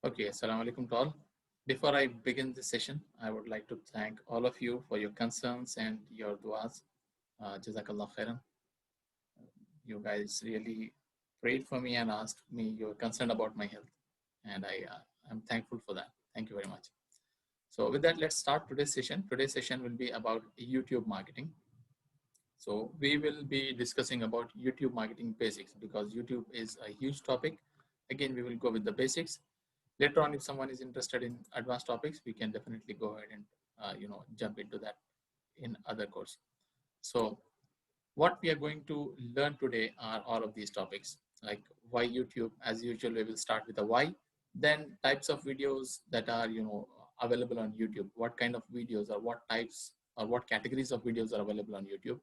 Okay, assalamu alaikum to all. Before I begin this session, I would like to thank all of you for your concerns and your duas. Jazakallah khairan. You guys really prayed for me and asked me your concern about my health, and I'm thankful for that. Thank you very much. So with that, let's start today's session. Today's session will be about YouTube marketing. So we will be discussing about YouTube marketing basics because YouTube is a huge topic. Again, we will go with the basics. Later on, if someone is interested in advanced topics, we can definitely go ahead and jump into that in other course. So what we are going to learn today are all of these topics, like why YouTube. As usual, we will start with the why, then types of videos that are available on YouTube, what kind of videos or what types or what categories of videos are available on YouTube,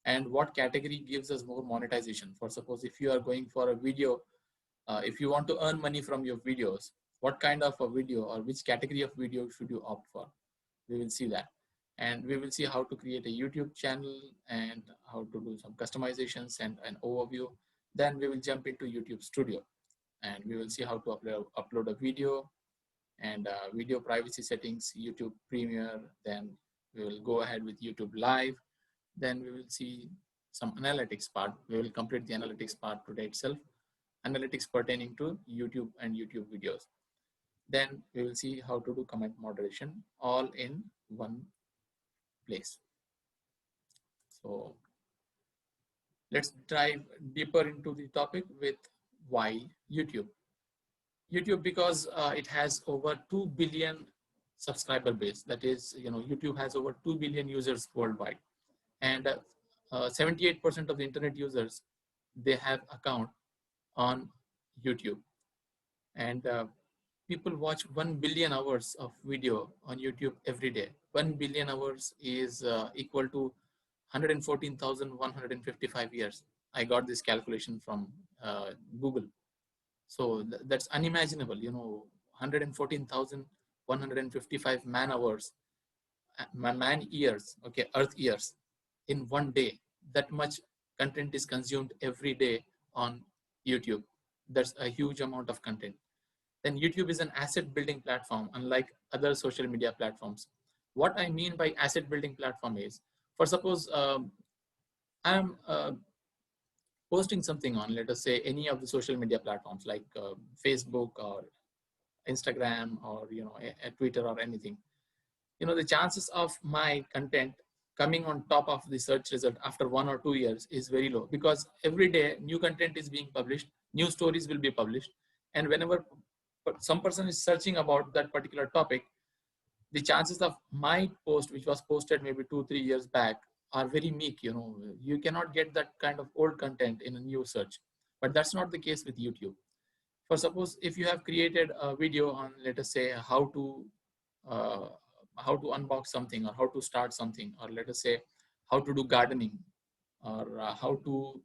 and what category gives us more monetization. For suppose if you are going for a video, if you want to earn money from your videos, what kind of a video or which category of video should you opt for? We will see that. And we will see how to create a YouTube channel and how to do some customizations and an overview. Then we will jump into YouTube Studio and we will see how to upload a video and video privacy settings, YouTube Premiere. Then we will go ahead with YouTube Live. Then we will see some analytics part. We will complete the analytics part today itself. Analytics pertaining to YouTube and YouTube videos. Then we will see how to do comment moderation all in one place. So let's dive deeper into the topic with why YouTube. YouTube because it has over 2 billion subscriber base. That is, YouTube has over 2 billion users worldwide, and 78% of the internet users, they have account on YouTube, and people watch 1 billion hours of video on YouTube every day. 1 billion hours is equal to 114,155 years. I got this calculation from Google. So that's unimaginable, 114,155 man hours, man years, okay, earth years in one day. That much content is consumed every day on YouTube. That's a huge amount of content. Then YouTube is an asset building platform, unlike other social media platforms. What I mean by asset building platform is, for suppose I'm posting something on, let us say, any of the social media platforms like Facebook or Instagram or a Twitter or anything. The chances of my content coming on top of the search result after 1 or 2 years is very low, because every day new content is being published, new stories will be published, and whenever some person is searching about that particular topic, the chances of my post, which was posted maybe 2-3 years back, are very meek. You cannot get that kind of old content in a new search. But that's not the case with YouTube. For suppose if you have created a video on, let us say, uh, how to unbox something, or how to start something, or let us say how to do gardening, or uh, how to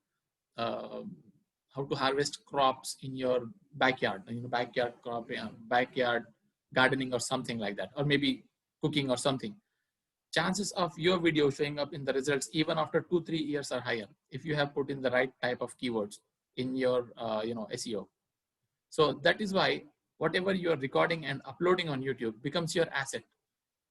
harvest crops in your backyard, backyard crop, backyard gardening or something like that, or maybe cooking or something. Chances of your video showing up in the results even after 2-3 years are higher if you have put in the right type of keywords in your SEO. So that is why whatever you are recording and uploading on YouTube becomes your asset.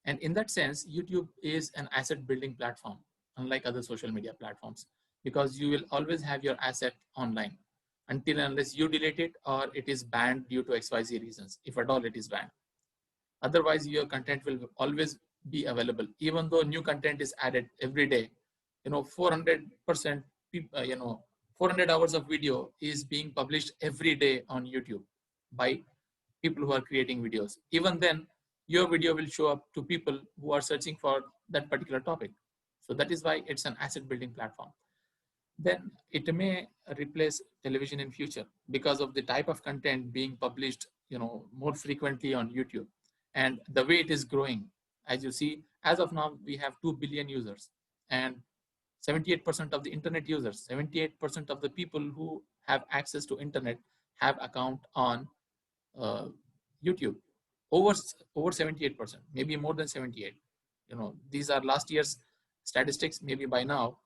And in that sense, YouTube is an asset building platform, unlike other social media platforms, because you will always have your asset online until and unless you delete it or it is banned due to XYZ reasons, if at all it is banned. Otherwise, your content will always be available, even though new content is added every day. 400%, 400 hours of video is being published every day on YouTube by people who are creating videos. Even then, your video will show up to people who are searching for that particular topic. So that is why it's an asset building platform. Then it may replace television in future because of the type of content being published, more frequently on YouTube, and the way it is growing. As you see, as of now, we have 2 billion users, and 78% of the internet users, 78% of the people who have access to internet have account on YouTube. Over 78%, maybe more than 78. These are last year's statistics. Maybe by now,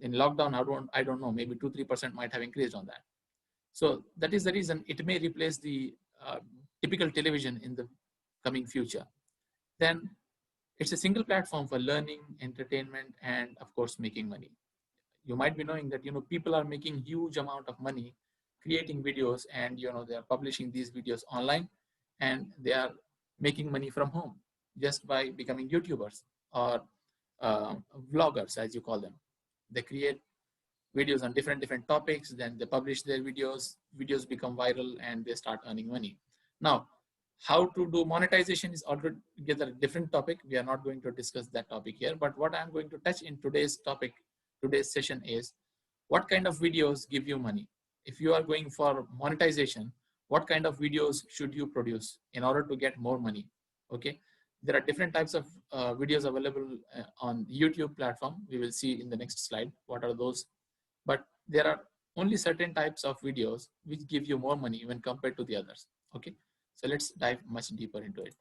in lockdown, I don't know, maybe 2-3% might have increased on that. So that is the reason it may replace the typical television in the coming future, then it's a single platform for learning, entertainment, and of course making money. You might be knowing that people are making huge amount of money creating videos, and they are publishing these videos online, and they are making money from home just by becoming YouTubers or uh, vloggers, as you call them. They create videos on different topics, then they publish their videos become viral, and they start earning money. Now, how to do monetization is altogether a different topic. We are not going to discuss that topic here, but what I'm going to touch in today's session is what kind of videos give you money. If you are going for monetization, what kind of videos should you produce in order to get more money? Okay, there are different types of videos available on YouTube platform. We will see in the next slide what are those, but there are only certain types of videos which give you more money when compared to the others. Okay, so let's dive much deeper into it.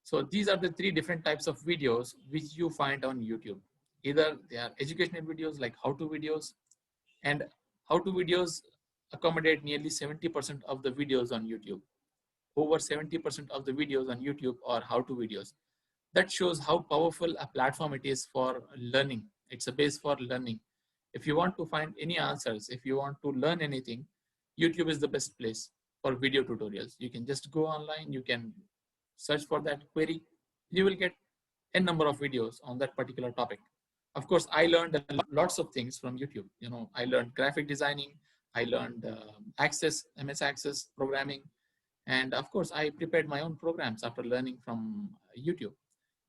So these are the three different types of videos which you find on YouTube. Either they are educational videos like how-to videos, and how-to videos accommodate nearly 70% of the videos on YouTube. Over 70% of the videos on YouTube are how-to videos. That shows how powerful a platform it is for learning. It's a base for learning. If you want to find any answers, if you want to learn anything, YouTube is the best place for video tutorials. You can just go online, you can search for that query, you will get a number of videos on that particular topic. Of course, I learned lots of things from YouTube. I learned graphic designing, I learned MS Access programming, and of course, I prepared my own programs after learning from YouTube.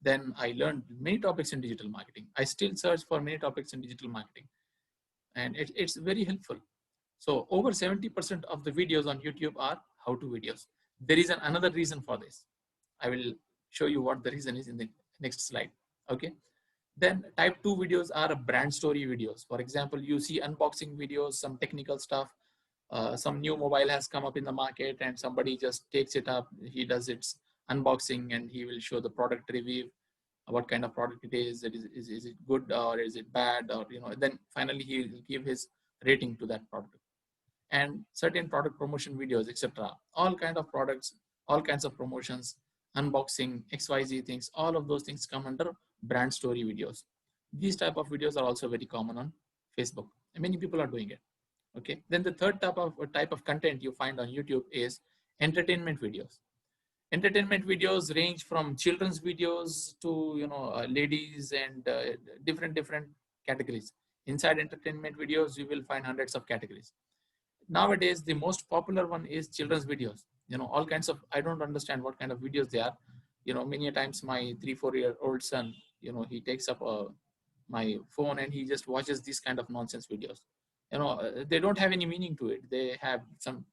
Then I learned many topics in digital marketing. I still search for many topics in digital marketing, and it's very helpful. So over 70% of the videos on YouTube are how-to videos. There is another reason for this. I will show you what the reason is in the next slide. Okay. Then type 2 videos are brand story videos. For example, you see unboxing videos, some technical stuff. Some new mobile has come up in the market and somebody just takes it up. He does its unboxing and he will show the product review, what kind of product it is. Is it good or is it bad, or then finally he will give his rating to that product. And certain product promotion videos, etc. All kind of products, all kinds of promotions, unboxing, XYZ things, all of those things come under brand story videos. These type of videos are also very common on Facebook, and many people are doing it. Okay, then the third type of content you find on YouTube is entertainment videos. Entertainment videos range from children's videos to ladies and different categories. Inside entertainment videos, you will find hundreds of categories. Nowadays, the most popular one is children's videos. All kinds of, I don't understand what kind of videos they are. Many times my 3-4-year-old son, he takes up my phone and he just watches these kind of nonsense videos. They don't have any meaning to it. They have some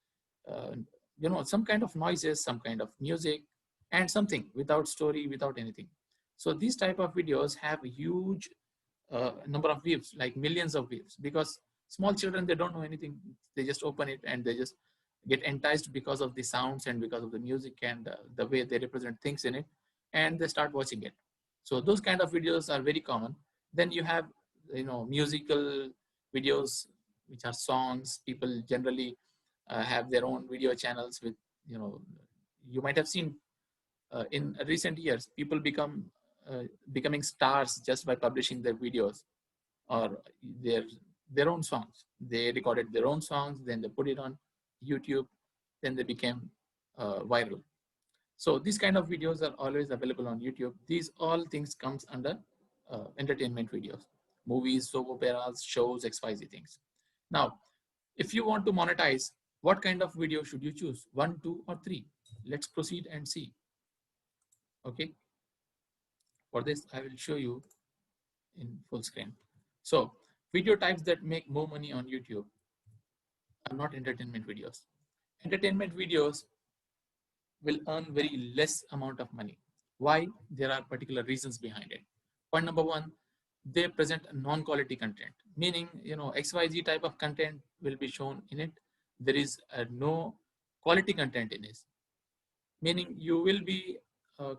some kind of noises, some kind of music, and something without story, without anything. So these type of videos have a huge number of views, like millions of views, because small children, they don't know anything. They just open it and they just get enticed because of the sounds and because of the music and the way they represent things in it, and they start watching it. So those kind of videos are very common. Then you have musical videos, which are songs. People generally have their own video channels with you might have seen in recent years people becoming stars just by publishing their videos or their own songs. They recorded their own songs, then they put it on YouTube, then they became viral. So these kind of videos are always available on YouTube. These all things comes under entertainment videos, movies, soap operas, shows, XYZ things. Now, if you want to monetize, what kind of video should you choose? 1, 2, or 3? Let's proceed and see. Okay. For this, I will show you in full screen. So video types that make more money on YouTube are not entertainment videos. Entertainment videos will earn very less amount of money. Why? There are particular reasons behind it. Point number one, they present non-quality content, meaning XYZ type of content will be shown in it. There is no quality content in it, meaning you will be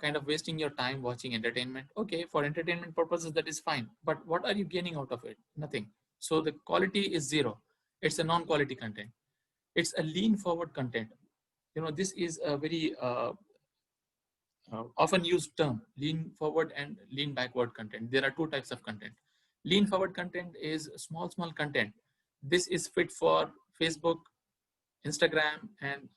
kind of wasting your time watching entertainment. Okay, for entertainment purposes, that is fine. But what are you gaining out of it? Nothing. So the quality is zero. It's a non-quality content. It's a lean forward content. this is a very often used term, lean forward and lean backward content. There are two types of content. Lean forward content is small content. This is fit for Facebook, Instagram, and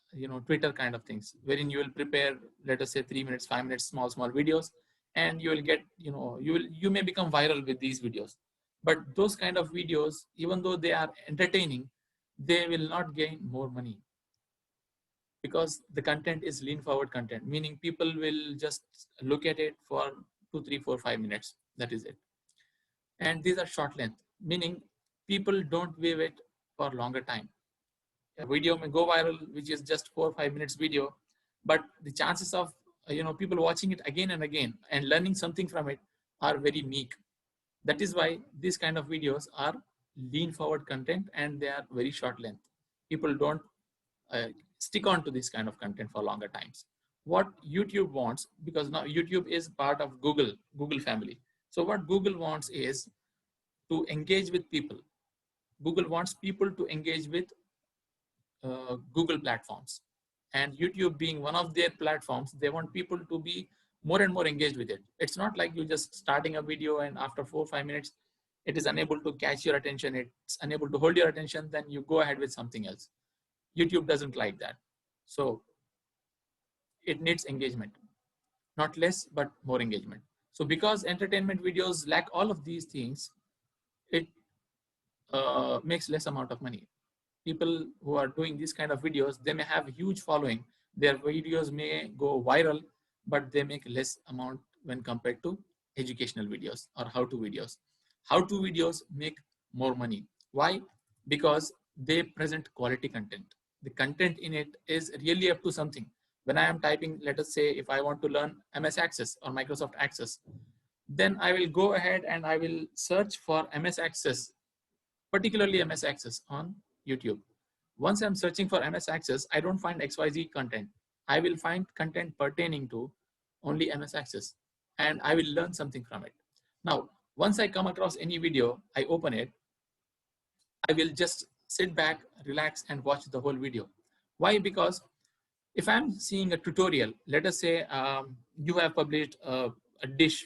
Twitter kind of things, wherein you will prepare, let us say, 3 minutes, 5 minutes, small videos, and you will get, you may become viral with these videos. But those kind of videos, even though they are entertaining, they will not gain more money, because the content is lean forward content, meaning people will just look at it for 2, 3, 4, 5 minutes. That is it. And these are short length, meaning people don't view it for longer time. A video may go viral, which is just 4 or 5 minutes video, but the chances of people watching it again and again and learning something from it are very meek. That is why these kind of videos are lean forward content, and they are very short length. People don't stick on to this kind of content for longer times. What YouTube wants, because now YouTube is part of Google family. So what Google wants is to engage with people. Google wants people to engage with Google platforms, and YouTube being one of their platforms, they want people to be more and more engaged with it. It's not like you just starting a video and after 4 or 5 minutes it is unable to catch your attention, it's unable to hold your attention, then you go ahead with something else. YouTube doesn't like that. So it needs engagement, not less but more engagement. So because entertainment videos lack all of these things, it makes less amount of money. People who are doing these kind of videos, they may have a huge following, their videos may go viral, but they make less amount when compared to educational videos or how-to videos. How-to videos make more money. Why? Because they present quality content. The content in it is really up to something. When I am typing, let us say if I want to learn MS Access or Microsoft Access, then I will go ahead and I will search for MS Access, particularly MS Access on YouTube. Once I'm searching for MS Access, I don't find XYZ content. I will find content pertaining to only MS Access, and I will learn something from it. Now, once I come across any video, I open it, I will just sit back, relax, and watch the whole video. Why? Because if I'm seeing a tutorial, let us say you have published a dish.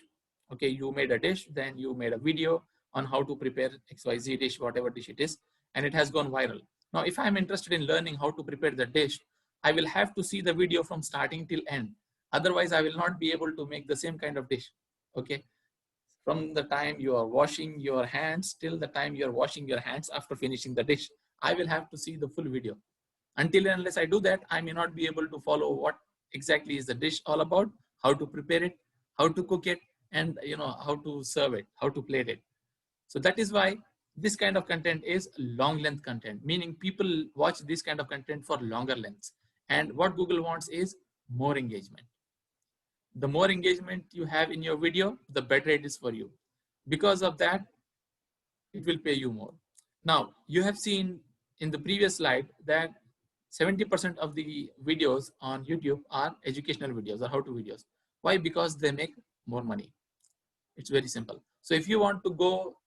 Okay, you made a dish, then you made a video on how to prepare XYZ dish, whatever dish it is, and it has gone viral. Now, if I'm interested in learning how to prepare the dish, I will have to see the video from starting till end. Otherwise, I will not be able to make the same kind of dish. Okay, from the time you are washing your hands till the time you are washing your hands after finishing the dish, I will have to see the full video. Until and unless I do that, I may not be able to follow what exactly is the dish all about, how to prepare it, how to cook it, and how to serve it, how to plate it. So that is why this kind of content is long length content, meaning people watch this kind of content for longer lengths. And what Google wants is more engagement. The more engagement you have in your video, the better it is for you. Because of that, it will pay you more. Now, you have seen in the previous slide that 70% of the videos on YouTube are educational videos or how-to videos. Why? Because they make more money. It's very simple. So if you want to go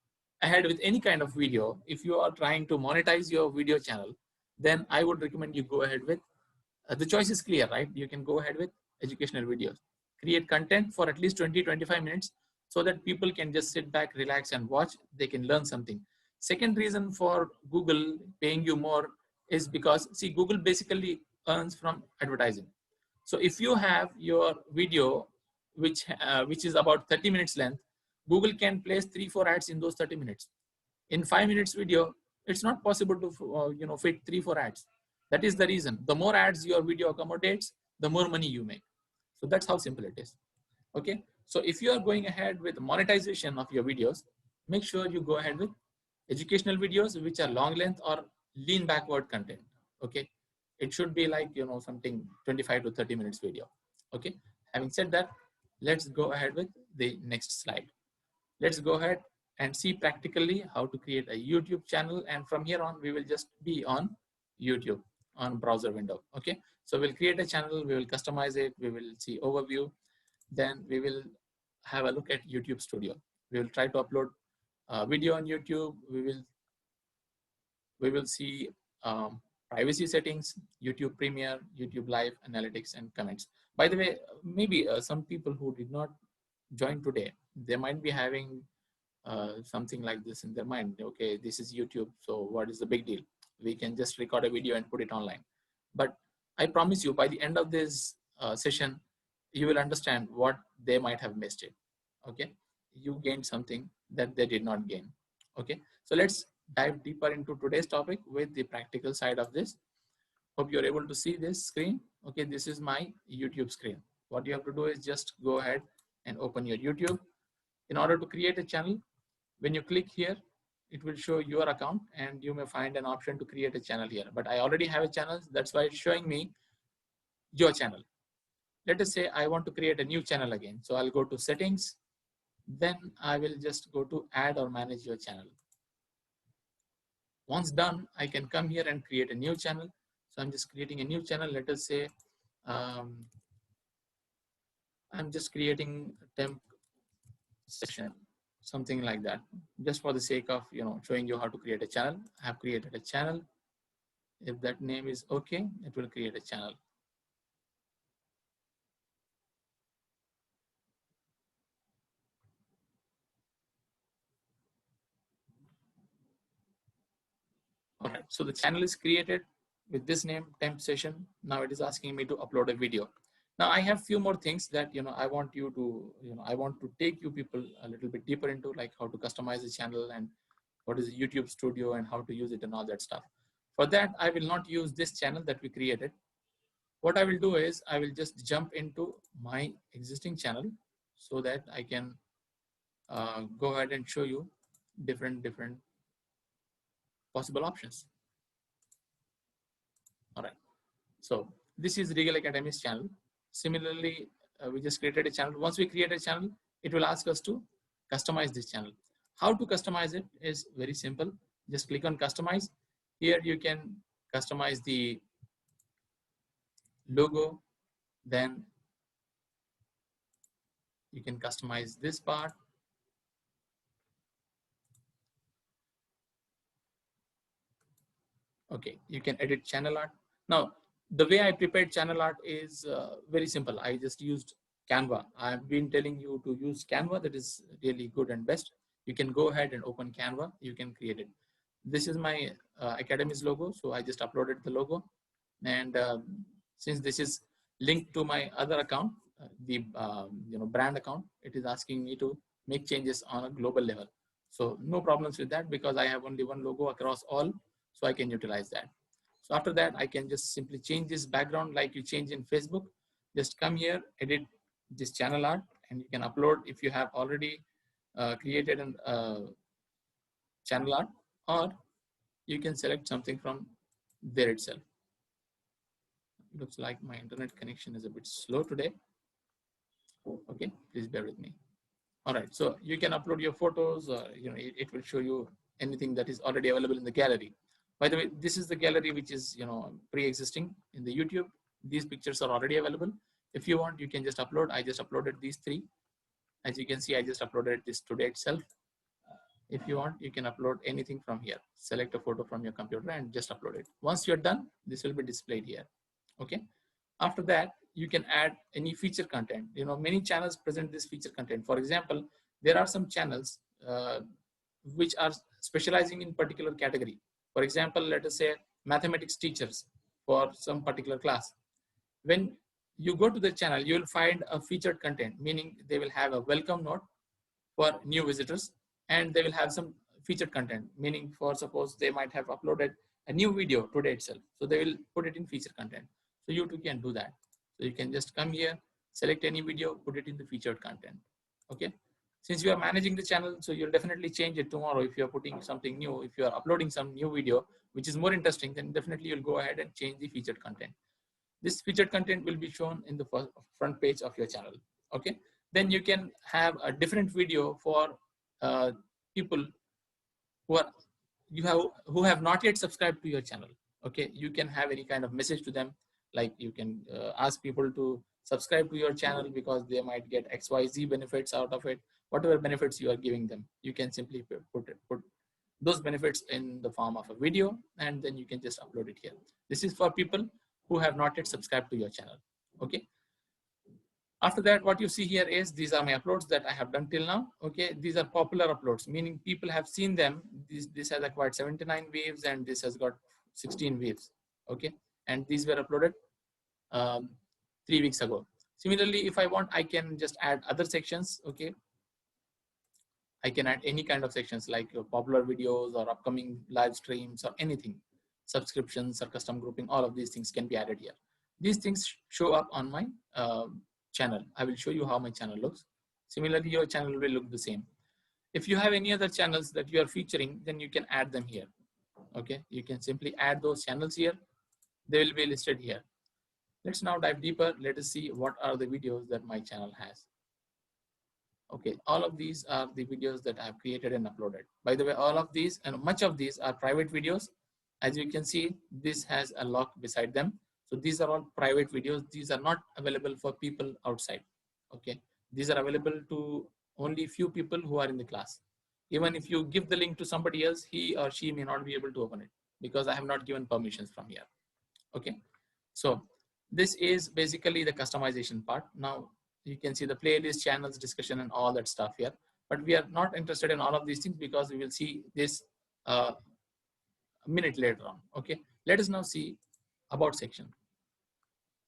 ahead with any kind of video, if you are trying to monetize your video channel, then I would recommend you go ahead with, the choice is clear, right? You can go ahead with educational videos. Create content for at least 20-25 minutes so that people can just sit back, relax and watch. They can learn something. Second reason for Google paying you more is because, see, Google basically earns from advertising. So if you have your video, which is about 30 minutes length, Google can place 3-4 ads in those 30 minutes. In 5 minutes video, it's not possible to fit 3-4 ads. That is the reason. The more ads your video accommodates, the more money you make. So that's how simple it is. Okay. So if you are going ahead with monetization of your videos, make sure you go ahead with educational videos, which are long length or lean backward content. Okay. It should be like, something 25 to 30 minutes video. Okay. Having said that, let's go ahead with the next slide. Let's go ahead and see practically how to create a YouTube channel. And from here on, we will just be on YouTube on browser window. Okay. So we'll create a channel, we will customize it, we will see overview, then we will have a look at YouTube Studio. We will try to upload a video on YouTube. We will see privacy settings, YouTube Premiere, YouTube Live, analytics, and comments. By the way, maybe some people who did not join today, they might be having something like this in their mind. Okay, this is YouTube, so what is the big deal? We can just record a video and put it online. But I promise you, by the end of this session, you will understand what they might have missed it. Okay, you gained something that they did not gain. Okay, so let's dive deeper into today's topic with the practical side of this. Hope you're able to see this screen. Okay, this is my YouTube screen. What you have to do is just go ahead and open your YouTube. In order to create a channel, when you click here, it will show your account and you may find an option to create a channel here. But I already have a channel, that's why it's showing me your channel. Let us say I want to create a new channel again. So I'll go to settings, then I will just go to add or manage your channel. Once done, I can come here and create a new channel. So I'm just creating a new channel. Let us say I'm just creating a temp session, something like that, just for the sake of showing you how to create a channel. I have created a channel. If that name is okay, it will create a channel. All right, so the channel is created with this name, temp session. Now it is asking me to upload a video. Now I have few more things that I want you to I want to take you people a little bit deeper into, like how to customize the channel and what is a YouTube Studio and how to use it and all that stuff. For that, I will not use this channel that we created. What I will do is I will just jump into my existing channel so that I can go ahead and show you different possible options. All right. So this is Regal Academy's channel. Similarly, we just created a channel. Once we create a channel, it will ask us to customize this channel. How to customize it is very simple. Just click on customize. Here you can customize the logo. Then you can customize this part. Okay, you can edit channel art. Now, the way I prepared channel art is very simple. I just used Canva. I've been telling you to use Canva. That is really good and best. You can go ahead and open Canva. You can create it. This is my Academy's logo. So I just uploaded the logo. And since this is linked to my other account, the brand account, it is asking me to make changes on a global level. So no problems with that because I have only one logo across all, so I can utilize that. So after that, I can just simply change this background like you change in Facebook. Just come here, edit this channel art, and you can upload if you have already created a channel art, or you can select something from there itself. Looks like my internet connection is a bit slow today. Okay, please bear with me. All right, so you can upload your photos, or it will show you anything that is already available in the gallery. By the way, this is the gallery which is pre-existing in the YouTube. These pictures are already available. If you want, you can just upload. I just uploaded these 3. As you can see, I just uploaded this today itself. If you want, you can upload anything from here. Select a photo from your computer and just upload it. Once you're done, this will be displayed here. Okay. After that, you can add any feature content. Many channels present this feature content. For example, there are some channels which are specializing in particular category. For example, let us say mathematics teachers for some particular class. When you go to the channel, you will find a featured content, meaning they will have a welcome note for new visitors, and they will have some featured content, meaning for suppose they might have uploaded a new video today itself. So they will put it in featured content. So you too can do that. So you can just come here, select any video, put it in the featured content. Okay. Since you are managing the channel, so you'll definitely change it tomorrow. If you're putting something new, if you are uploading some new video, which is more interesting, then definitely you'll go ahead and change the featured content. This featured content will be shown in the front page of your channel. Okay. Then you can have a different video for people who have not yet subscribed to your channel. Okay, you can have any kind of message to them, like you can ask people to subscribe to your channel because they might get XYZ benefits out of it. Whatever benefits you are giving them, you can simply put those benefits in the form of a video, and then you can just upload it here. This is for people who have not yet subscribed to your channel. Okay. After that, what you see here is these are my uploads that I have done till now. Okay, these are popular uploads, meaning people have seen them. This has acquired 79 waves and this has got 16 waves. Okay, and these were uploaded 3 weeks ago. Similarly, if I want, I can just add other sections. Okay, I can add any kind of sections like popular videos or upcoming live streams or anything, subscriptions or custom grouping. All of these things can be added here. These things show up on my channel. I will show you how my channel looks. Similarly, your channel will look the same. If you have any other channels that you are featuring, then you can add them here. Okay, you can simply add those channels here. They will be listed here. Let's now dive deeper. Let us see what are the videos that my channel has. Okay, all of these are the videos that I have created and uploaded. By the way, all of these and much of these are private videos. As you can see, this has a lock beside them. So these are all private videos. These are not available for people outside. Okay, these are available to only few people who are in the class. Even if you give the link to somebody else, he or she may not be able to open it because I have not given permissions from here. Okay, so this is basically the customization part. Now you can see the playlist, channels, discussion, and all that stuff here. But we are not interested in all of these things because we will see this a minute later on. Okay, let us now see about section.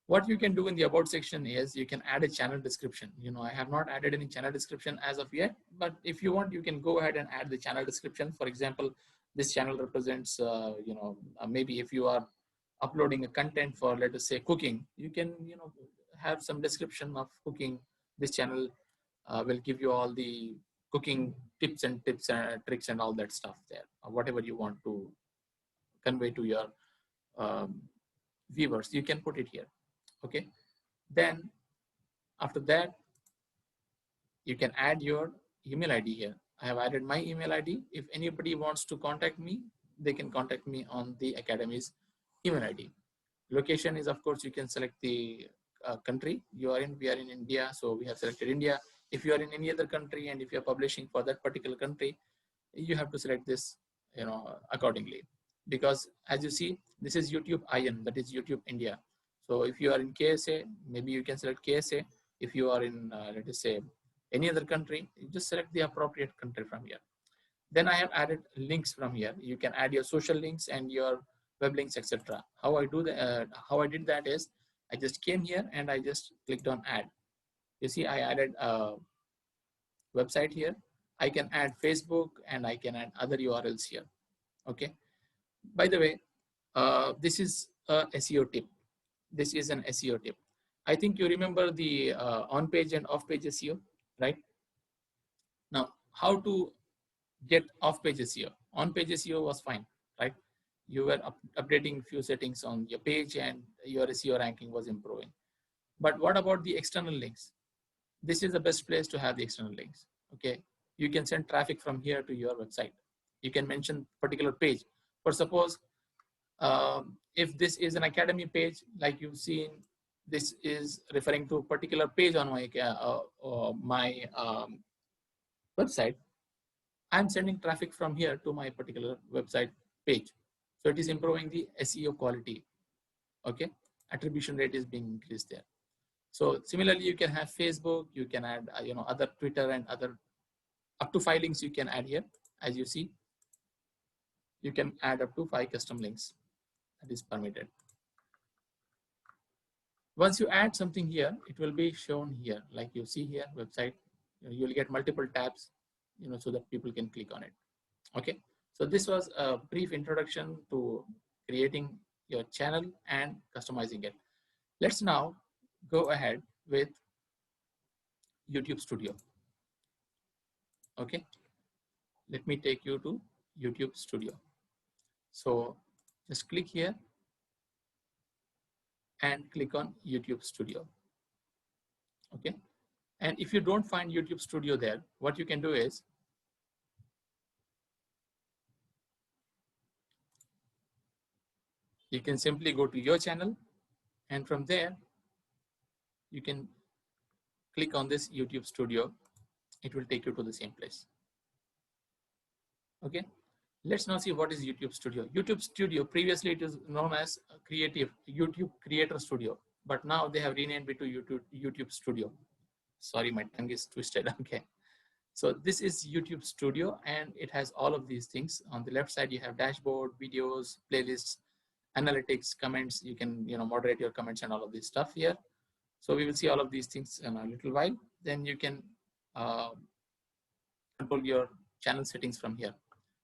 What you can do in the about section is you can add a channel description. I have not added any channel description as of yet, but if you want, you can go ahead and add the channel description. For example, this channel represents, maybe if you are uploading a content for, let us say, cooking, you can, have some description of cooking. This channel will give you all the cooking tips and tricks and all that stuff there, or whatever you want to convey to your um, viewers, you can put it here. Okay, then after that, you can add your email ID here. I have added my email ID. If anybody wants to contact me, they can contact me on the Academy's email ID. Location is, of course, you can select the country you are in. We are in India, so we have selected India. If you are in any other country and if you are publishing for that particular country, you have to select this, accordingly. Because as you see, this is YouTube IN, that is YouTube India. So if you are in KSA, maybe you can select KSA. If you are in, let us say, any other country, you just select the appropriate country from here. Then I have added links from here. You can add your social links and your web links, etc. How I did that is I just came here and I just clicked on add. You see, I added a website here. I can add Facebook and I can add other URLs here. Okay. By the way, this is a SEO tip. This is an SEO tip. I think you remember the on-page and off-page SEO, right? Now, how to get off-page SEO? On-page SEO was fine, right? You were updating few settings on your page and your SEO ranking was improving. But what about the external links? This is the best place to have the external links. Okay, you can send traffic from here to your website. You can mention particular page. For suppose, if this is an Academy page, like you've seen, this is referring to a particular page on my website. I'm sending traffic from here to my particular website page. So it is improving the SEO quality. Okay, attribution rate is being increased there. So similarly, you can have Facebook, you can add, other Twitter and other up to 5 links you can add here. As you see, you can add up to 5 custom links. That is permitted. Once you add something here, it will be shown here, like you see here, website. You will get multiple tabs, so that people can click on it. Okay, so this was a brief introduction to creating your channel and customizing it. Let's now go ahead with YouTube Studio. Okay, let me take you to YouTube Studio. So just click here and click on YouTube Studio. Okay, and if you don't find YouTube Studio there, what you can do is you can simply go to your channel, and from there you can click on this YouTube Studio. It will take you to the same place. Okay, Let's now see what is YouTube Studio. YouTube Studio, previously it is known as Creative YouTube Creator Studio, but now they have renamed it to YouTube Studio. Sorry, my tongue is twisted. Okay. So this is YouTube Studio, and it has all of these things. On the left side, you have dashboard, videos, playlists, analytics, comments. You can moderate your comments and all of this stuff here. So we will see all of these things in a little while. Then you can uh, control your channel settings from here,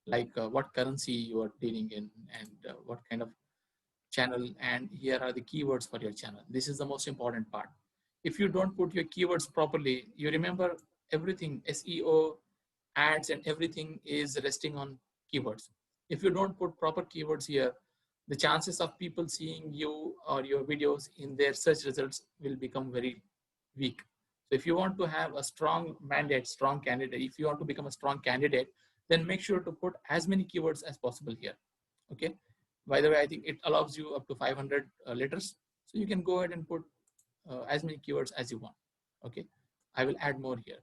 like what currency you are dealing in and what kind of channel. And here are the keywords for your channel. This is the most important part. If you don't put your keywords properly, you remember everything, SEO, ads, and everything is resting on keywords. If you don't put proper keywords here, the chances of people seeing you or your videos in their search results will become very weak. So if you want to have a strong mandate, strong candidate, if you want to become a strong candidate, then make sure to put as many keywords as possible here. Okay. By the way, I think it allows you up to 500 letters. So you can go ahead and put as many keywords as you want. Okay. I will add more here.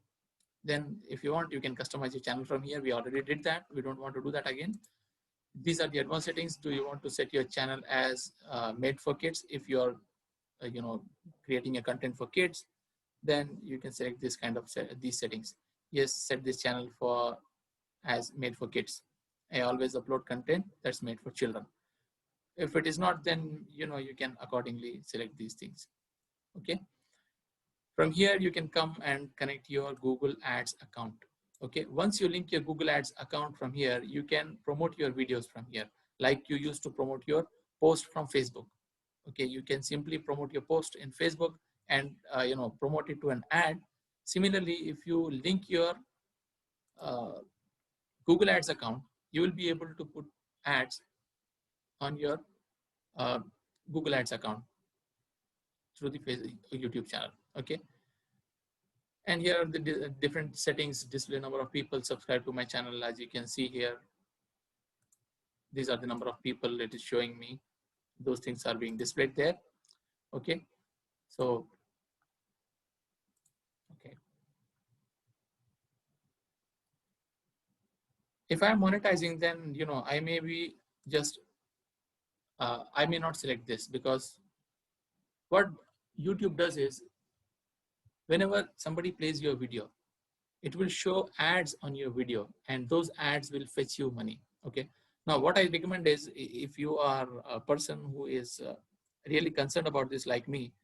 Then if you want, you can customize your channel from here. We already did that. We don't want to do that again. These are the advanced settings. Do you want to set your channel as made for kids? If you're, creating a content for kids, then you can select this kind of these settings. Yes, set this channel for as made for kids. I always upload content that's made for children. If it is not, then you can accordingly select these things. Okay. From here, you can come and connect your Google Ads account. Okay. Once you link your Google Ads account from here, you can promote your videos from here, like you used to promote your post from Facebook. Okay. You can simply promote your post in Facebook and promote it to an ad. Similarly, if you link your Google Ads account, you will be able to put ads on your uh, Google Ads account through the YouTube channel. Okay. And here are the different settings: display number of people subscribe to my channel. As you can see here, these are the number of people it is showing me. Those things are being displayed there. Okay. So, okay. If I'm monetizing, then, I may be just, I may not select this, because what YouTube does is, whenever somebody plays your video, it will show ads on your video, and those ads will fetch you money. Okay. Now, what I recommend is, if you are a person who is really concerned about this, like me,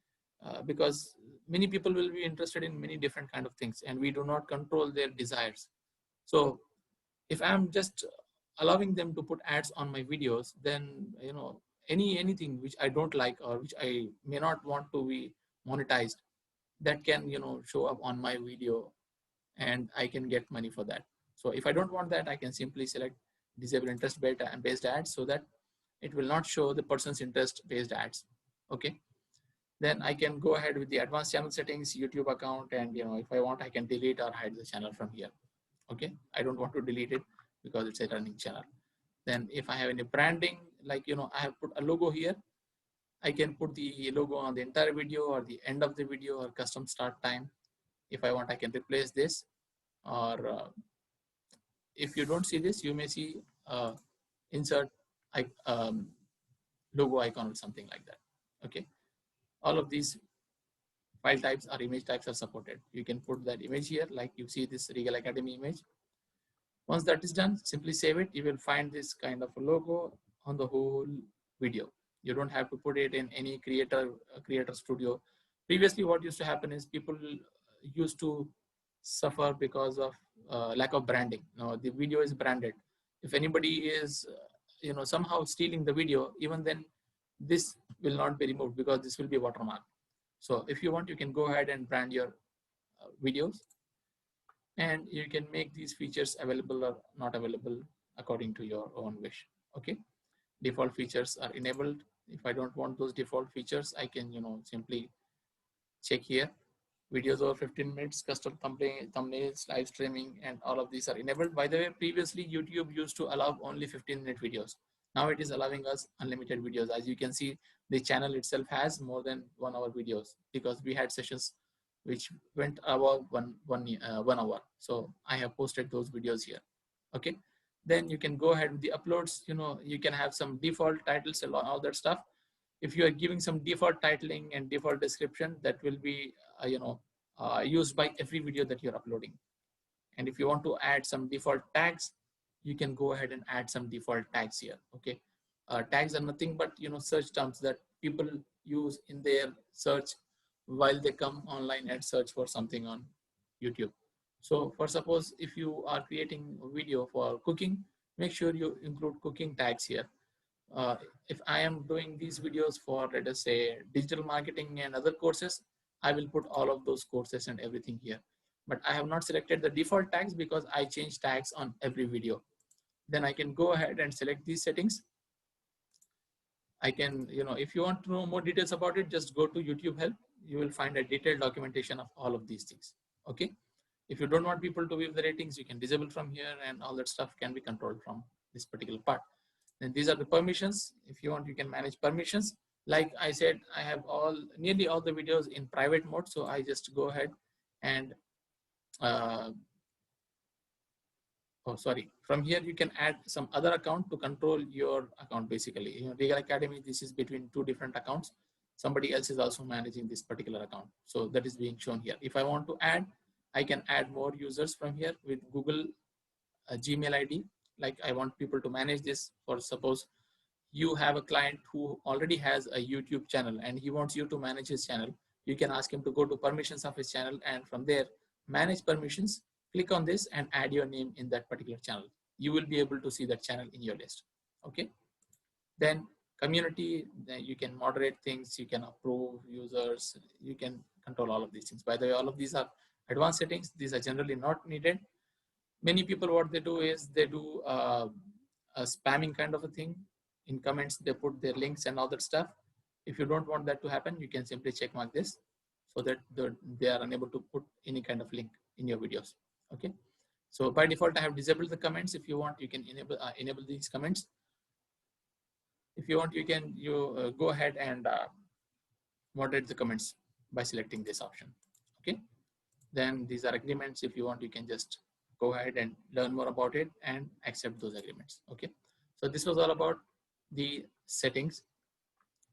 because many people will be interested in many different kind of things, and we do not control their desires. So if I'm just allowing them to put ads on my videos, then anything which I don't like, or which I may not want to be monetized, that can show up on my video, and I can get money for that. So if I don't want that, I can simply select disable interest based ads, so that it will not show the person's interest based ads. Okay. Then I can go ahead with the advanced channel settings, YouTube account, and if I want, I can delete or hide the channel from here. Okay. I don't want to delete it because it's a running channel. Then if I have any branding, like I have put a logo here, I can put the logo on the entire video, or the end of the video, or custom start time. If I want, I can replace this. Or if you don't see this, you may see insert logo icon or something like that. Okay. All of these file types or image types are supported. You can put that image here, like you see this Regal Academy image. Once that is done, simply save it. You will find this kind of a logo on the whole video. You don't have to put it in any creator studio. Previously, what used to happen is, people used to suffer because of lack of branding. Now the video is branded. If anybody is somehow stealing the video, even then this will not be removed, because this will be watermark. So if you want, you can go ahead and brand your videos, and you can make these features available or not available according to your own wish. Okay. Default features are enabled. If I don't want those default features, I can simply check here. Videos over 15 minutes, custom thumbnails, live streaming, and all of these are enabled. By the way, previously YouTube used to allow only 15-minute videos. Now it is allowing us unlimited videos. As you can see, the channel itself has more than 1 hour videos, because we had sessions which went above one hour. So I have posted those videos here. Okay. Then you can go ahead with the uploads. You can have some default titles and all that stuff. If you are giving some default titling and default description, that will be used by every video that you're uploading. And if you want to add some default tags, you can go ahead and add some default tags here. Okay, tags are nothing but search terms that people use in their search while they come online and search for something on YouTube. So for suppose if you are creating a video for cooking, make sure you include cooking tags here. If I am doing these videos for, let us say, digital marketing and other courses, I will put all of those courses and everything here. But I have not selected the default tags because I change tags on every video. Then I can go ahead and select these settings. I can, if you want to know more details about it, just go to YouTube help. You will find a detailed documentation of all of these things. Okay. If you don't want people to view the ratings, you can disable from here, and all that stuff can be controlled from this particular part. Then these are the permissions. If you want, you can manage permissions. Like I said, I have nearly all the videos in private mode. So I just go ahead and, from here you can add some other account to control your account. Basically, Legal Academy, this is between two different accounts. Somebody else is also managing this particular account. So that is being shown here. If I want to add, I can add more users from here with Google Gmail ID. Like I want people to manage this. For suppose you have a client who already has a YouTube channel and he wants you to manage his channel, you can ask him to go to permissions of his channel, and from there, manage permissions, click on this and add your name in that particular channel. You will be able to see that channel in your list. Okay. Then community, then you can moderate things, you can approve users, you can control all of these things. By the way, all of these are advanced settings. These are generally not needed. Many people, what they do is they do a spamming kind of a thing. In comments, they put their links and all that stuff. If you don't want that to happen, you can simply check mark this so that they are unable to put any kind of link in your videos. Okay. So by default, I have disabled the comments. If you want, you can enable these comments. If you want, you can go ahead and moderate the comments by selecting this option. Okay. Then these are agreements. If you want, you can just go ahead and learn more about it and accept those agreements. Okay. So this was all about the settings.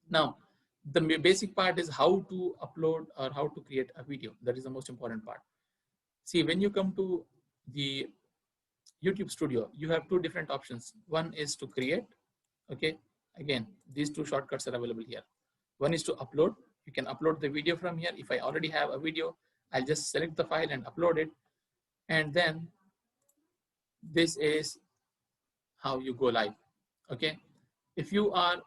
Now, the basic part is how to upload or how to create a video. That is the most important part. See, when you come to the YouTube Studio, you have two different options. One is to create. Okay. Again, these two shortcuts are available here. One is to upload. You can upload the video from here. If I already have a video, I'll just select the file and upload it. And then this is how you go live. Okay. If you are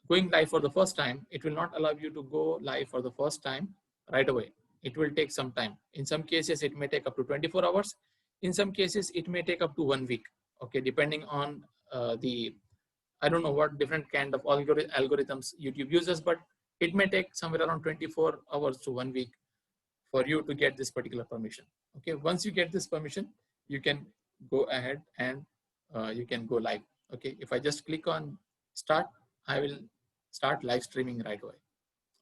going live for the first time, it will not allow you to go live for the first time right away. It will take some time. In some cases, it may take up to 24 hours. In some cases, it may take up to 1 week. Okay. Depending on I don't know what different kind of algorithms YouTube uses, but it may take somewhere around 24 hours to 1 week for you to get this particular permission. Okay. Once you get this permission, you can go ahead and you can go live. Okay. If I just click on start, I will start live streaming right away.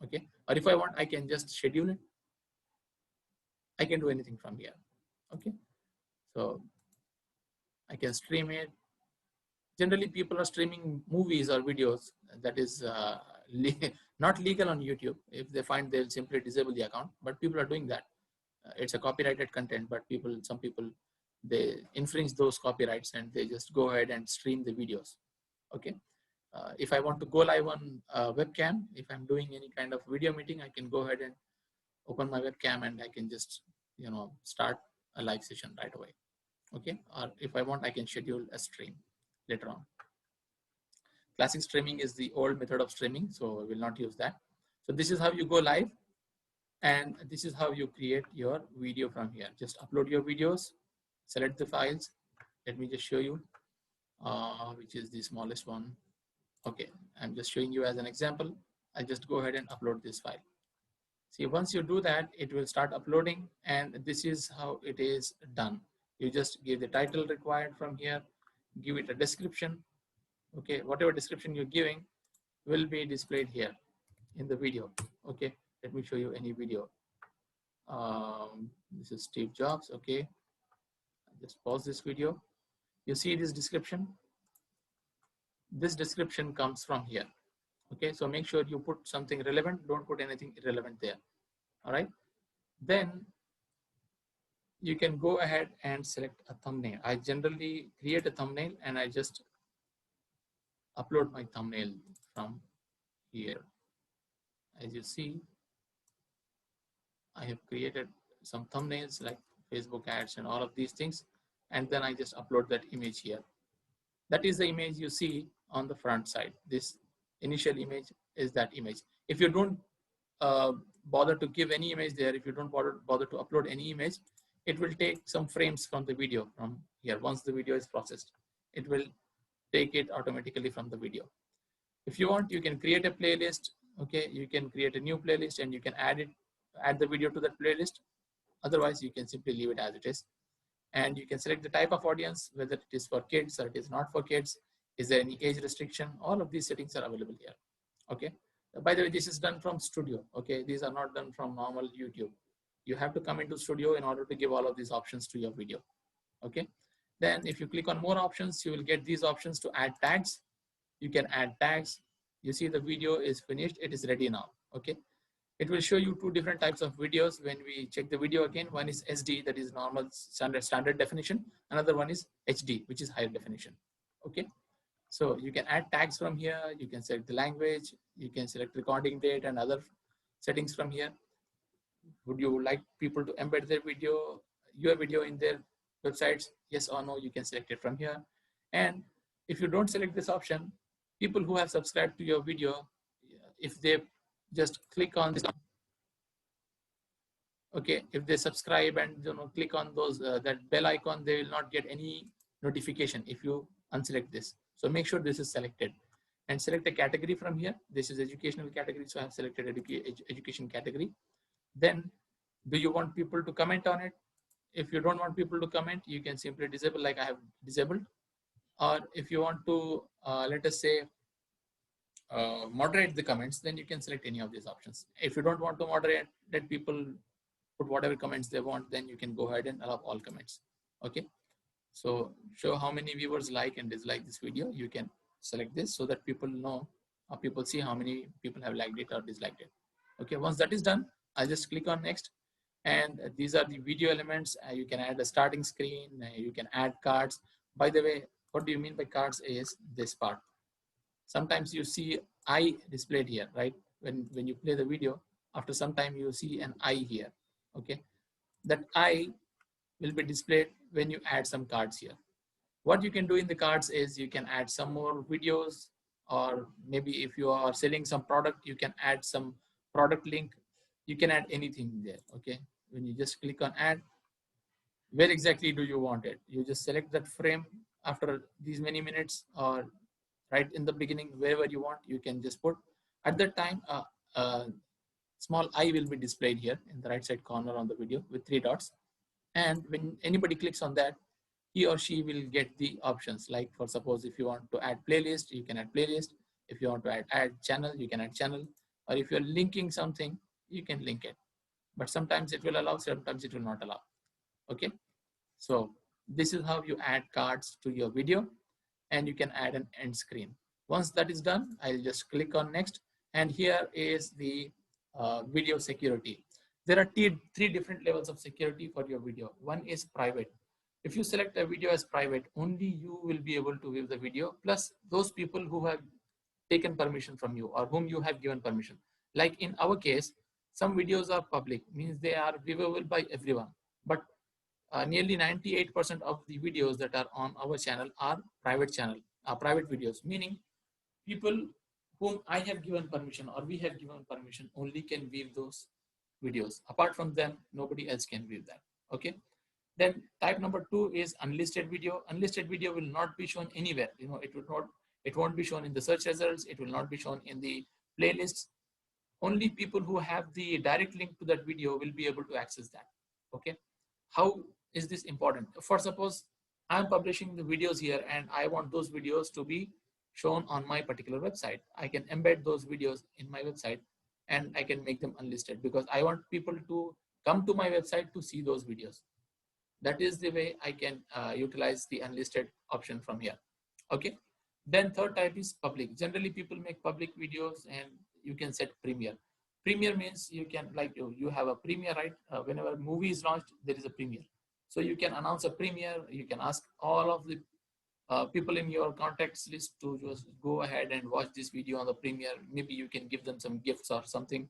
Okay. Or if I want, I can just schedule it. I can do anything from here. Okay. So I can stream it. Generally, people are streaming movies or videos. That is not legal on YouTube. If they find, they'll simply disable the account. But people are doing that. It's a copyrighted content, but some people, they infringe those copyrights and they just go ahead and stream the videos. Okay. If I want to go live on webcam, if I'm doing any kind of video meeting, I can go ahead and open my webcam and I can just, start a live session right away. Okay. Or if I want, I can schedule a stream later on. Classic streaming is the old method of streaming, so I will not use that. So this is how you go live, and this is how you create your video from here. Just upload your videos, select the files. Let me just show you which is the smallest one. Okay, I'm just showing you as an example. I'll just go ahead and upload this file. See, once you do that, it will start uploading, and this is how it is done. You just give the title required from here, give it a description. Okay, whatever description you're giving will be displayed here in the video. Okay, let me show you any video. This is Steve Jobs. Okay, just pause this video. You see this description? This description comes from here. Okay, so make sure you put something relevant, don't put anything irrelevant there. All right, then you can go ahead and select a thumbnail. I generally create a thumbnail and I just upload my thumbnail from here. As you see, I have created some thumbnails like Facebook ads and all of these things, and then I just upload that image here. That is the image you see on the front side. This initial image is that image. If you don't bother to give any image there, if you don't bother to upload any image, it will take some frames from the video from here. Once the video is processed, it will take it automatically from the video. If you want, you can create a playlist. Okay, you can create a new playlist and you can add the video to that playlist. Otherwise, you can simply leave it as it is. And you can select the type of audience, whether it is for kids or it is not for kids. Is there any age restriction? All of these settings are available here. Okay. By the way, this is done from Studio. Okay, these are not done from normal YouTube. You have to come into Studio in order to give all of these options to your video. Okay. Then if you click on more options, you will get these options to add tags. You can add tags. You see the video is finished. It is ready now. Okay. It will show you two different types of videos when we check the video again. One is SD, that is normal standard definition. Another one is HD, which is higher definition. Okay. So you can add tags from here. You can select the language. You can select recording date and other settings from here. Would you like people to embed your video in their websites? Yes or no, you can select it from here. And if you don't select this option, people who have subscribed to your video, if they just click on this, okay, if they subscribe and click on those that bell icon, they will not get any notification if you unselect this. So make sure this is selected and select a category from here. This is educational category, so I have selected education category. Then do you want people to comment on it? If you don't want people to comment, you can simply disable, like I have disabled. Or if you want to let us say moderate the comments, then you can select any of these options. If you don't want to moderate, let people put whatever comments they want, then you can go ahead and allow all comments. Okay, so show how many viewers like and dislike this video. You can select this so that people know, or people see how many people have liked it or disliked it. Okay, once that is done, I'll just click on next, and these are the video elements. You can add a starting screen, you can add cards. By the way, what do you mean by cards is this part. Sometimes you see I displayed here, right? When you play the video, after some time you see an I here. Okay, that I will be displayed when you add some cards here. What you can do in the cards is you can add some more videos, or maybe if you are selling some product, you can add some product link. You can add anything there. Okay, when you just click on add, where exactly do you want it? You just select that frame after these many minutes, or right in the beginning, wherever you want, you can just put. At that time, small I will be displayed here in the right side corner on the video with 3 dots. And when anybody clicks on that, he or she will get the options. Like for suppose, if you want to add playlist, you can add playlist. If you want to add channel, you can add channel. Or if you're linking something, you can link it. But sometimes it will allow, sometimes it will not allow. Okay. So this is how you add cards to your video, and you can add an end screen. Once that is done, I'll just click on next. And here is the video security. There are three different levels of security for your video. One is private. If you select a video as private, only you will be able to view the video, plus those people who have taken permission from you or whom you have given permission. Like in our case, some videos are public, means they are viewable by everyone. But nearly 98% of the videos that are on our channel are private videos, meaning people whom I have given permission or we have given permission only can view those videos. Apart from them, nobody else can view that. Okay. Then type number 2 is unlisted video. Unlisted video will not be shown anywhere. It won't be shown in the search results. It will not be shown in the playlists. Only people who have the direct link to that video will be able to access that. Okay. How is this important? For suppose I'm publishing the videos here and I want those videos to be shown on my particular website. I can embed those videos in my website and I can make them unlisted because I want people to come to my website to see those videos. That is the way I can utilize the unlisted option from here. Okay. Then third type is public. Generally people make public videos and you can set premiere. Premiere means you can, like, you have a premiere, right? Whenever movie is launched, there is a premiere. So you can announce a premiere. You can ask all of the people in your contacts list to just go ahead and watch this video on the premiere. Maybe you can give them some gifts or something.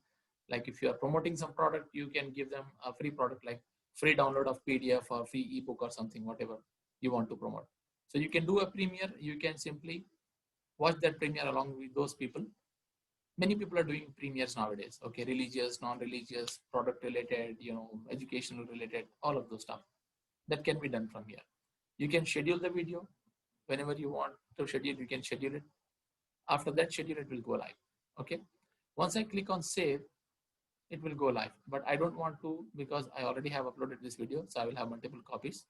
Like if you are promoting some product, you can give them a free product, like free download of PDF or free ebook or something, whatever you want to promote. So you can do a premiere. You can simply watch that premiere along with those people. Many people are doing premieres nowadays. Okay, religious, non-religious, product related, educational related, all of those stuff. That can be done from here. You can schedule the video whenever you want to schedule. You can schedule it. After that schedule, it will go live. Okay. Once I click on save, it will go live. But I don't want to, because I already have uploaded this video, so I will have multiple copies.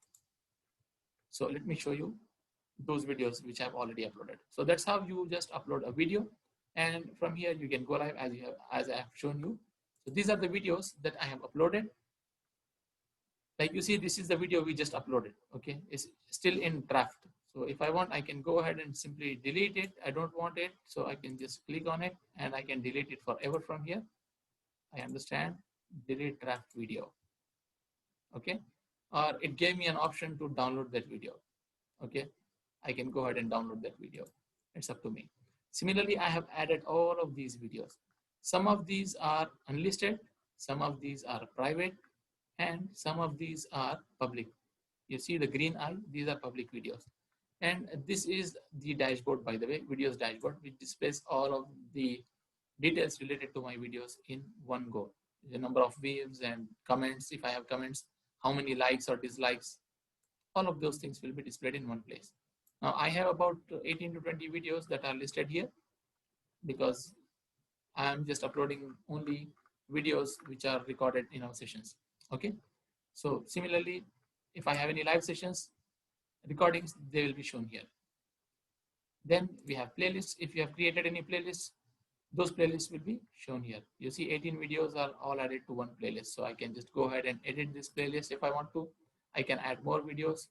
So let me show you those videos which I've already uploaded. So that's how you just upload a video, and from here you can go live as I have shown you. So these are the videos that I have uploaded. Like you see, this is the video we just uploaded. Okay, it's still in draft. So if I want, I can go ahead and simply delete it. I don't want it, so I can just click on it and I can delete it forever from here. I understand. Delete draft video. Okay, or it gave me an option to download that video. Okay, I can go ahead and download that video. It's up to me. Similarly, I have added all of these videos. Some of these are unlisted, some of these are private, and some of these are public. You see the green eye, these are public videos. And this is the dashboard, by the way, videos dashboard, which displays all of the details related to my videos in one go. The number of views and comments, if I have comments, how many likes or dislikes, all of those things will be displayed in one place. Now I have about 18 to 20 videos that are listed here because I am just uploading only videos which are recorded in our sessions. Okay. So similarly, if I have any live sessions, recordings, they will be shown here. Then we have playlists. If you have created any playlists, those playlists will be shown here. You see 18 videos are all added to one playlist. So I can just go ahead and edit this playlist if I want to. I can add more videos.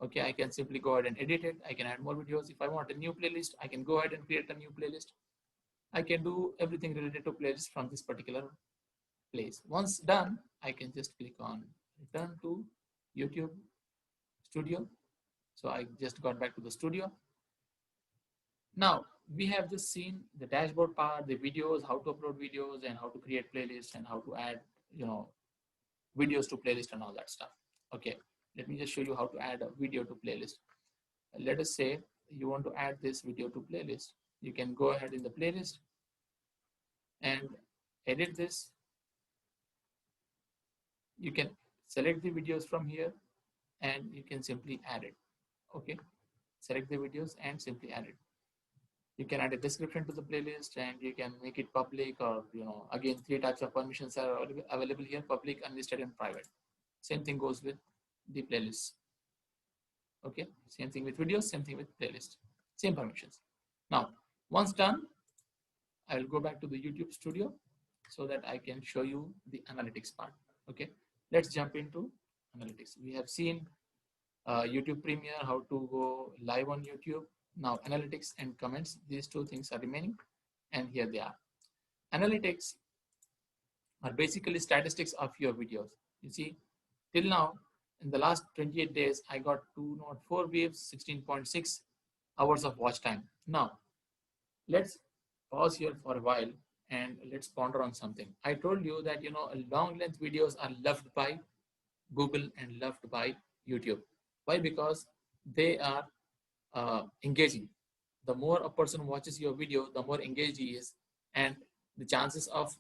Okay, I can simply go ahead and edit it. I can add more videos. If I want a new playlist, I can go ahead and create a new playlist. I can do everything related to playlists from this particular place. Once done, I can just click on return to YouTube Studio. So I just got back to the studio. Now we have just seen the dashboard part, the videos, how to upload videos and how to create playlists and how to add, videos to playlist and all that stuff. Okay, let me just show you how to add a video to playlist. Let us say you want to add this video to playlist. You can go ahead in the playlist and edit this. You can select the videos from here and you can simply add it. Okay, select the videos and simply add it. You can add a description to the playlist and you can make it public, or again, 3 types of permissions are available here: public, unlisted, and private. Same thing goes with the playlists. Okay, same thing with videos, same thing with playlist, same permissions. Now once done, I will go back to the YouTube Studio so that I can show you the analytics part. Okay, let's jump into analytics. We have seen YouTube Premiere, how to go live on YouTube. Now analytics and comments, these 2 things are remaining, and here they are. Analytics are basically statistics of your videos. You see, till now, in the last 28 days, I got 204 views, 16.6 hours of watch time. Now, let's pause here for a while and let's ponder on something. I told you that, long length videos are loved by Google and loved by YouTube. Why? Because they are engaging. The more a person watches your video, the more engaged he is, and the chances of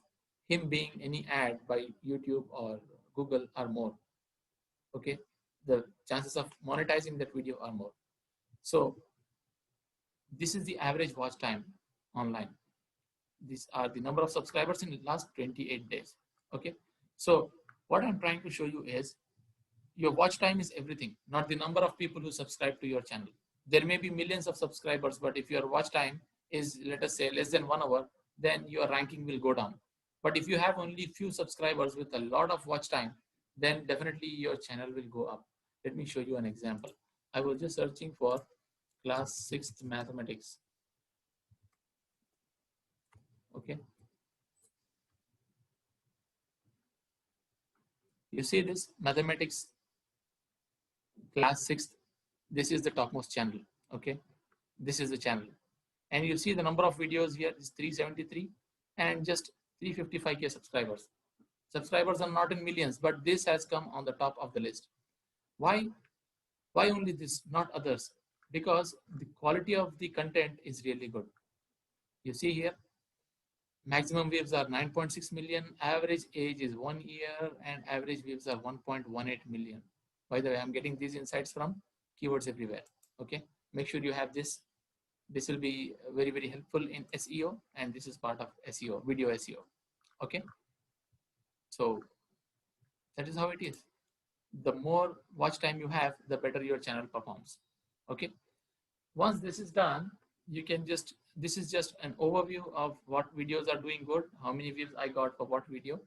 him being any ad by YouTube or Google are more. Okay, the chances of monetizing that video are more. So this is the average watch time online. These are the number of subscribers in the last 28 days. Okay, so what I'm trying to show you is your watch time is everything, not the number of people who subscribe to your channel. There may be millions of subscribers, but if your watch time is, let us say, less than 1 hour, then your ranking will go down. But if you have only few subscribers with a lot of watch time, then definitely your channel will go up. Let me show you an example. I was just searching for class 6th mathematics. Okay. You see this mathematics class 6th. This is the topmost channel. Okay. This is the channel. And you see the number of videos here is 373 and just 355K subscribers. Subscribers are not in millions, but this has come on the top of the list. Why? Why only this, not others? Because the quality of the content is really good. You see here, maximum views are 9.6 million, average age is 1 year, and average views are 1.18 million. By the way, I'm getting these insights from Keywords Everywhere. Okay, make sure you have this. This will be very, very helpful in SEO, and this is part of SEO, video SEO. Okay, so that is how it is. The more watch time you have, the better your channel performs. Okay, once this is done, you can just, this is just an overview of what videos are doing good, how many views I got for what video.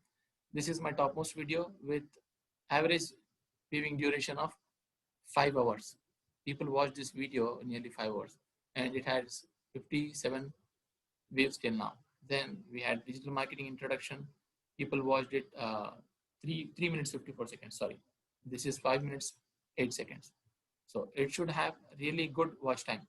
This is my topmost video with average viewing duration of 5 hours. People watch this video nearly 5 hours, and it has 57 views till now. Then we had digital marketing introduction. People watched it 3 minutes 54 seconds. Sorry, this is 5 minutes 8 seconds. So it should have really good watch time.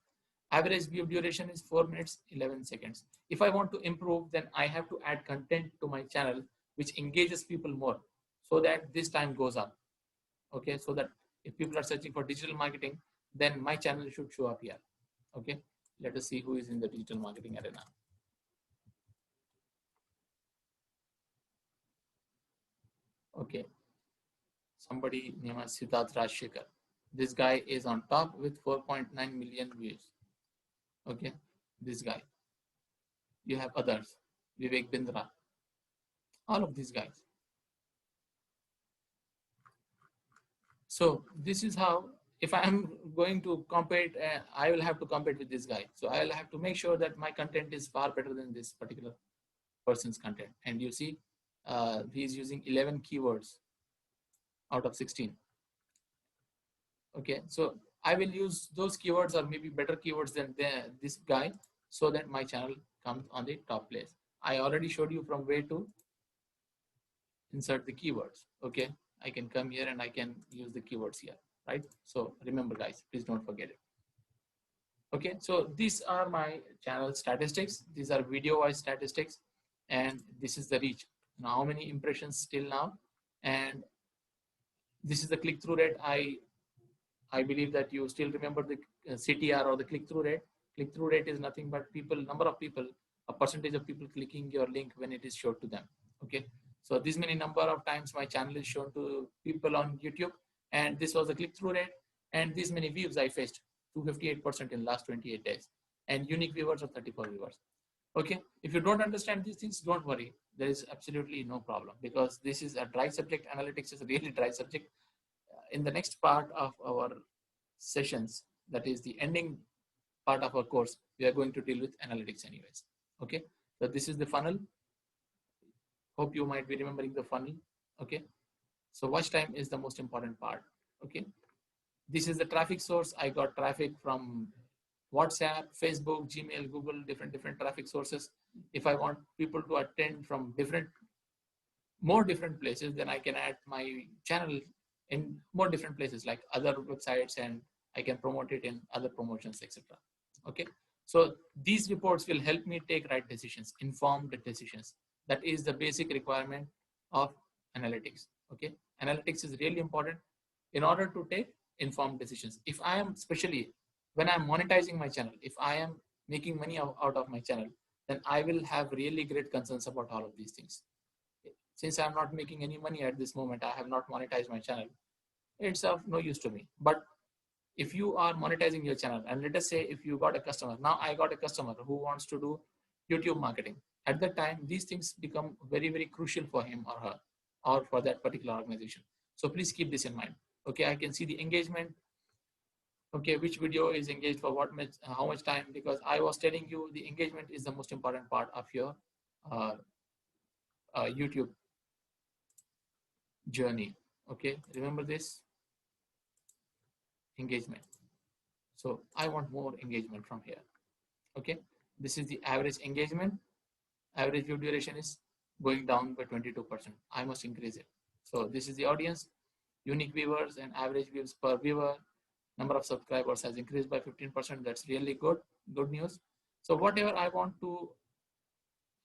Average view duration is 4 minutes 11 seconds. If I want to improve, then I have to add content to my channel which engages people more, so that this time goes up. Okay, so that if people are searching for digital marketing, then my channel should show up here. Okay, let us see who is in the digital marketing arena. Okay, somebody named Siddharth Rajshekhar. This guy is on top with 4.9 million views. Okay, this guy. You have others, Vivek Bindra, all of these guys. So this is how, if I am going to compete, I will have to compete with this guy. So I will have to make sure that my content is far better than this particular person's content. And you see, he's using 11 keywords out of 16. Okay, so I will use those keywords or maybe better keywords than this guy, so that my channel comes on the top place. I already showed you from where to insert the keywords. Okay, I can come here and I can use the keywords here, right? So remember guys, please don't forget it. Okay, so these are my channel statistics. These are video wise statistics, and this is the reach. Now how many impressions till now, and this is the click-through rate. I believe that you still remember the CTR, or the click-through rate. Click-through rate is nothing but people, number of people, a percentage of people clicking your link when it is shown to them. Okay, so this many number of times my channel is shown to people on YouTube, and this was the click-through rate, and these many views I faced, 258% in last 28 days, and unique viewers of 34 viewers. Okay, if you don't understand these things, don't worry. There is absolutely no problem, because this is a dry subject. Analytics is a really dry subject. In the next part of our sessions, that is the ending part of our course, we are going to deal with analytics anyways. Okay, so this is the funnel. Hope you might be remembering the funnel. Okay, so watch time is the most important part. Okay, this is the traffic source. I got traffic from WhatsApp, Facebook, Gmail, Google, different traffic sources. If I want people to attend from more different places, then I can add my channel in more different places like other websites, and I can promote it in other promotions, etc. Okay, so these reports will help me take right decisions, informed decisions. That is the basic requirement of analytics. Okay, analytics is really important in order to take informed decisions. If I am, especially when I'm monetizing my channel, if I am making money out of my channel, then I will have really great concerns about all of these things. Since I'm not making any money at this moment, I have not monetized my channel, it's of no use to me. But if you are monetizing your channel, and let us say if you got a customer, now I got a customer who wants to do YouTube marketing, at that time these things become very, very crucial for him or her, or for that particular organization. So please keep this in mind. Okay, I can see the engagement. Okay, which video is engaged for what much, how much time, because I was telling you the engagement is the most important part of your YouTube journey. Okay, remember this, engagement. So I want more engagement from here. Okay, this is the average engagement. Average view duration is going down by 22%. I must increase it. So this is the audience, unique viewers and average views per viewer. Number of subscribers has increased by 15%. That's really good news. So whatever I want to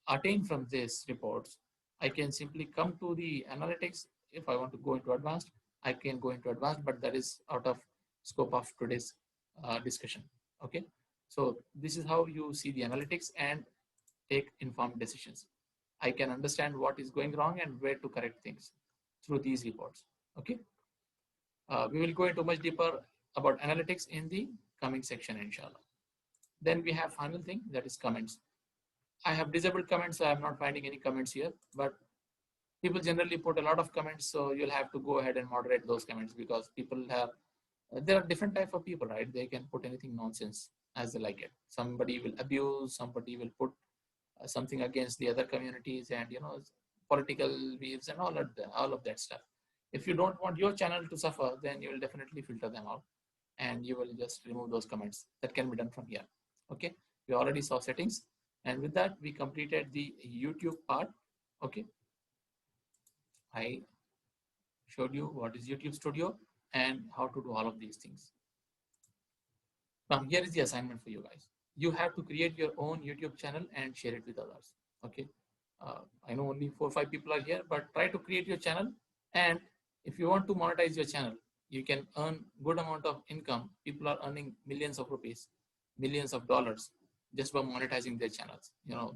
attain from these reports, I can simply come to the analytics. If I want to go into advanced, I can go into advanced, but that is out of scope of today's discussion. Okay, so this is how you see the analytics and take informed decisions. I can understand what is going wrong and where to correct things through these reports. Okay, we will go into much deeper about analytics in the coming section, inshallah. Then we have final thing, that is comments. I have disabled comments, so I am not finding any comments here, but people generally put a lot of comments, so you'll have to go ahead and moderate those comments, because people have, there are different type of people, right? They can put anything nonsense as they like it. Somebody will abuse, somebody will put something against the other communities, and political views and all of that stuff. If you don't want your channel to suffer, then you will definitely filter them out and you will just remove those comments. That can be done from here. Okay, we already saw settings, and with that we completed the YouTube part. Okay, I showed you what is YouTube Studio and how to do all of these things. Now here is the assignment for you guys. You have to create your own YouTube channel and share it with others. Okay, I know only 4 or 5 people are here, but try to create your channel. And if you want to monetize your channel, you can earn good amount of income. People are earning millions of rupees, millions of dollars just by monetizing their channels.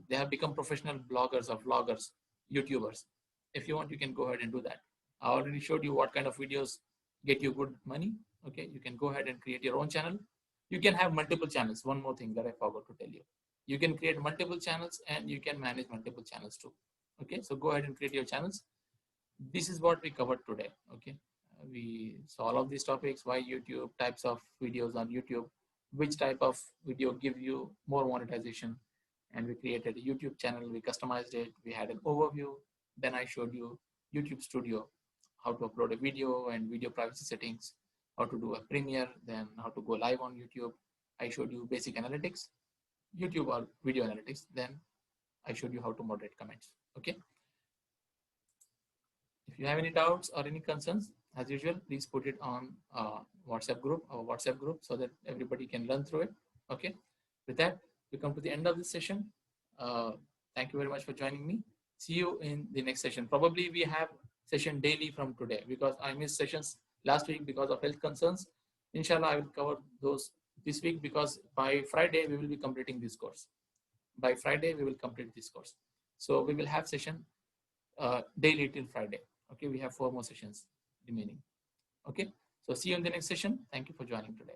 They have become professional bloggers or vloggers, YouTubers. If you want, you can go ahead and do that. I already showed you what kind of videos get you good money. Okay, you can go ahead and create your own channel. You can have multiple channels. One more thing that I forgot to tell you. You can create multiple channels and you can manage multiple channels too. Okay, so go ahead and create your channels. This is what we covered today. Okay, we saw all of these topics: why YouTube, types of videos on YouTube, which type of video give you more monetization, and we created a YouTube channel. We customized it. We had an overview. Then I showed you YouTube Studio, how to upload a video and video privacy settings, how to do a premiere, then how to go live on YouTube. I showed you basic analytics, YouTube or video analytics. Then I showed you how to moderate comments. Okay. If you have any doubts or any concerns, as usual, please put it on our WhatsApp group, so that everybody can run through it. Okay. With that, we come to the end of this session. Thank you very much for joining me. See you in the next session. Probably we have session daily from today, because I missed sessions last week because of health concerns. Inshallah, I will cover those this week, because by Friday we will be completing this course. By Friday we will complete this course. So we will have session daily till Friday. Okay, we have 4 more sessions remaining. Okay, so see you in the next session. Thank you for joining today.